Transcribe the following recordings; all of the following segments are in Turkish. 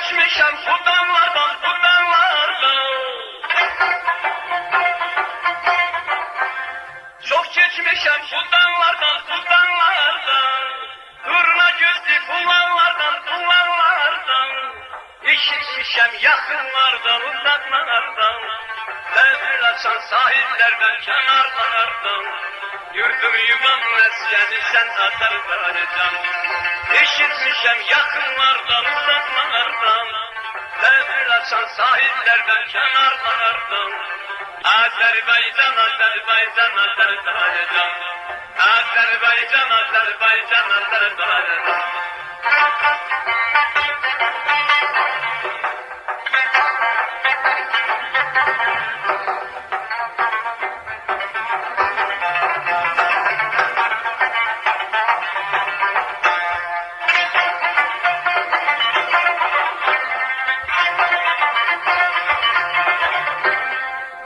geçmişem bu dağlardan, bu dağlardan. Çok geçmişem bu dağlardan, bu dağlardan. Hurna gözlü kullanlardan, kullanlardan. İşitmişem yakınlardan, uzaklardan. Devir açan sahillerden, kenarlardan. Yurdum yuvam meskeni sen Azerbaycan. İşitmişem yakınlardan, uzaklardan. Devir açan sahillerden, kenarlardan. Azerbaycan, Azerbaycan, Azerbaycan. Azerbaycan, Azerbaycan, Azerbaycan.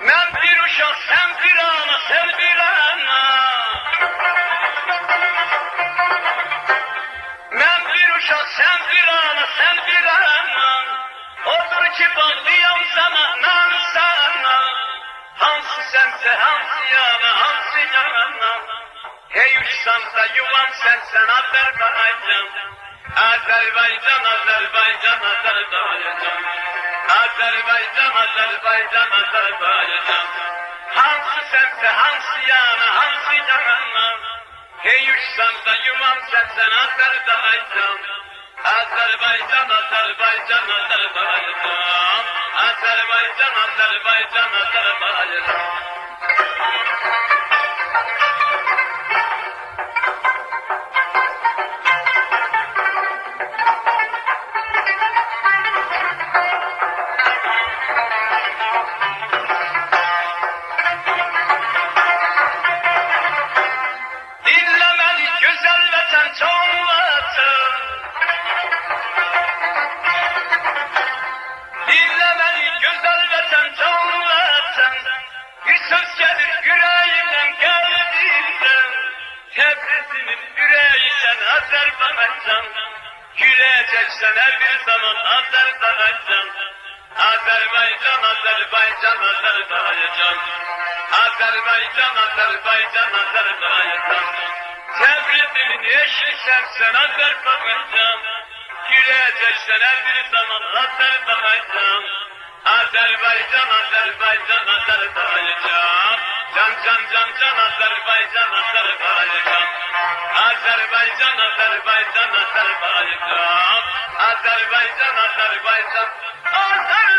Ben bir uşak, sen bir ana, sen bir ana. Ben bir uşak, sen bir ana, sen bir ana. Odur ki bağlıyam sana, nan sana. Hansı sense, hansı yana, hansı yana. Hey uçsamsa yuvam sensen Azerbaycan. Azerbaycan, Azerbaycan, Azerbaycan. Azerbaycan, Azerbaycan, Azerbaycan. Hansı sense, hansı yana, hansı yana. Hey uçsamsa yuvam sensen Azerbaycan. Azerbaycan, Azerbaycan, Azerbaycan. Azerbaycan, Azerbaycan, Azerbaycan. Dinlemeli güzel vatan çok vatan. Dinlemeli güzel vatan çok vatan. Bir söz gelir yüreğimden kalbimden. Tebriz'imin yüreğinden Azerbaycan. Güleceksen her bir zaman Azerbaycan. Azerbaycan, Azerbaycan, Azerbaycan. Azerbaycan, Azerbaycan, Azerbaycan. Tebriz'imin eşiğsen sen Azerbaycan. Güleceksen her bir zaman Azerbaycan. Azerbaycan, Azerbaycan, Azerbaycan. Can can can can Azerbaycan, Azerbaycan. Azerbaycan, Azerbaycan, Azerbaycan. Azerbaycan, Azerbaycan, Azerbaycan.